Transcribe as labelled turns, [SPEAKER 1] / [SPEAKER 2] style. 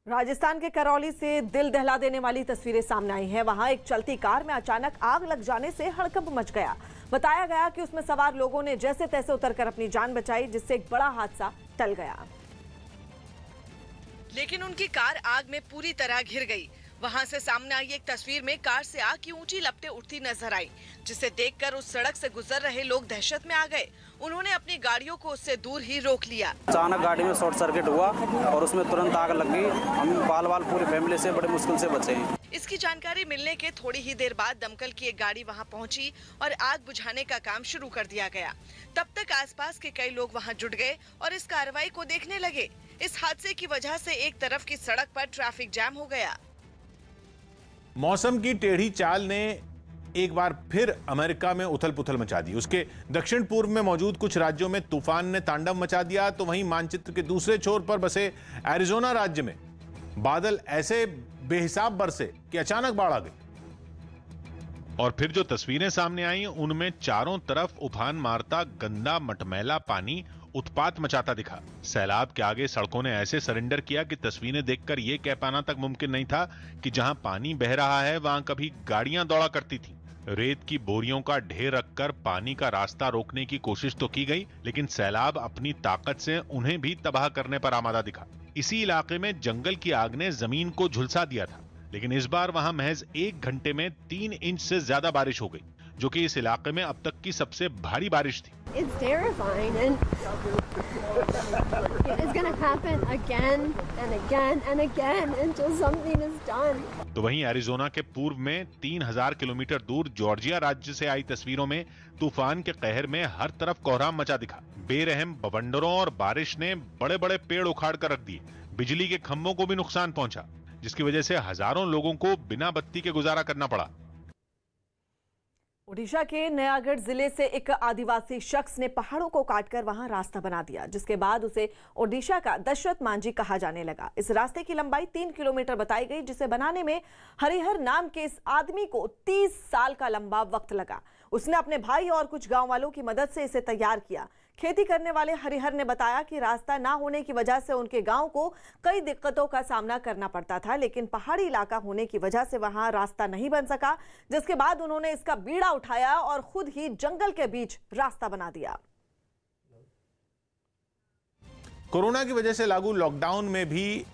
[SPEAKER 1] राजस्थान के करौली से दिल दहला देने वाली तस्वीरें सामने आई हैं। वहां एक चलती कार में अचानक आग लग जाने से हड़कंप मच गया। बताया गया कि उसमें सवार लोगों ने जैसे तैसे उतरकर अपनी जान बचाई, जिससे एक बड़ा हादसा टल गया।
[SPEAKER 2] लेकिन उनकी कार आग में पूरी तरह घिर गई। वहां से सामने आई एक तस्वीर में कार से आग की ऊंची लपटें उठती नजर आई, जिसे देखकर उस सड़क से गुजर रहे लोग दहशत में आ गए। उन्होंने अपनी गाड़ियों को उससे दूर ही रोक लिया।
[SPEAKER 3] अचानक गाड़ी में शॉर्ट सर्किट हुआ और उसमें तुरंत आग लग गई। हम बाल बाल पूरी फैमिली से बड़े मुश्किल से बचे हैं।
[SPEAKER 2] इसकी जानकारी मिलने के थोड़ी ही देर बाद दमकल की एक गाड़ी वहां पहुंची और आग बुझाने का काम शुरू कर दिया गया। तब तक आसपास के कई लोग वहां जुट गए और इस कार्रवाई को देखने लगे। इस हादसे की वजह से एक तरफ की सड़क पर ट्रैफिक जैम हो गया।
[SPEAKER 4] मौसम की टेढ़ी चाल ने एक बार फिर अमेरिका में उथल पुथल मचा दी। उसके दक्षिण पूर्व में मौजूद कुछ राज्यों में तूफान ने तांडव मचा दिया, तो वहीं मानचित्र के दूसरे छोर पर बसे एरिजोना राज्य में बादल ऐसे बेहिसाब बरसे कि अचानक बाढ़ आ गई। और फिर जो तस्वीरें सामने आई उनमें चारों तरफ उफान मारता गंदा मटमैला पानी उत्पात मचाता दिखा। सैलाब के आगे सड़कों ने ऐसे सरेंडर किया कि तस्वीरें देखकर यह कह पाना तक मुमकिन नहीं था कि जहां पानी बह रहा है वहां कभी गाड़ियां दौड़ा करती थीं। रेत की बोरियों का ढेर रखकर पानी का रास्ता रोकने की कोशिश तो की गई, लेकिन सैलाब अपनी ताकत से उन्हें भी तबाह करने पर आमादा दिखा। इसी इलाके में जंगल की आग ने जमीन को झुलसा दिया था, लेकिन इस बार वहां महज 1 घंटे में 3 इंच से ज्यादा बारिश हो गई, जो कि इस इलाके में अब तक की सबसे भारी बारिश थी।
[SPEAKER 5] It's terrifying and it's going to happen again and again and again until something is done.
[SPEAKER 4] तो वहीं एरिजोना के पूर्व में 3000 किलोमीटर दूर जॉर्जिया राज्य से आई तस्वीरों में तूफान के कहर में हर तरफ कोहराम मचा दिखा। बेरहम बवंडरों और बारिश ने बड़े बड़े पेड़ उखाड़ कर रख दिए। बिजली के खंभों को भी नुकसान पहुंचा, जिसकी वजह से हजारों लोगों को बिना बत्ती के गुजारा करना पड़ा।
[SPEAKER 1] ओडिशा के नयागढ़ जिले से एक आदिवासी शख्स ने पहाड़ों को काटकर वहां रास्ता बना दिया, जिसके बाद उसे ओडिशा का दशरथ मांझी कहा जाने लगा। इस रास्ते की लंबाई 3 किलोमीटर बताई गई, जिसे बनाने में हरिहर नाम के इस आदमी को 30 साल का लंबा वक्त लगा। उसने अपने भाई और कुछ गांव वालों की मदद से इसे तैयार किया। खेती करने वाले हरिहर ने बताया कि रास्ता ना होने की वजह से उनके गांव को कई दिक्कतों का सामना करना पड़ता था, लेकिन पहाड़ी इलाका होने की वजह से वहां रास्ता नहीं बन सका, जिसके बाद उन्होंने इसका बीड़ा उठाया और खुद ही जंगल के बीच रास्ता बना दिया।
[SPEAKER 4] कोरोना की वजह से लागू लॉकडाउन में भी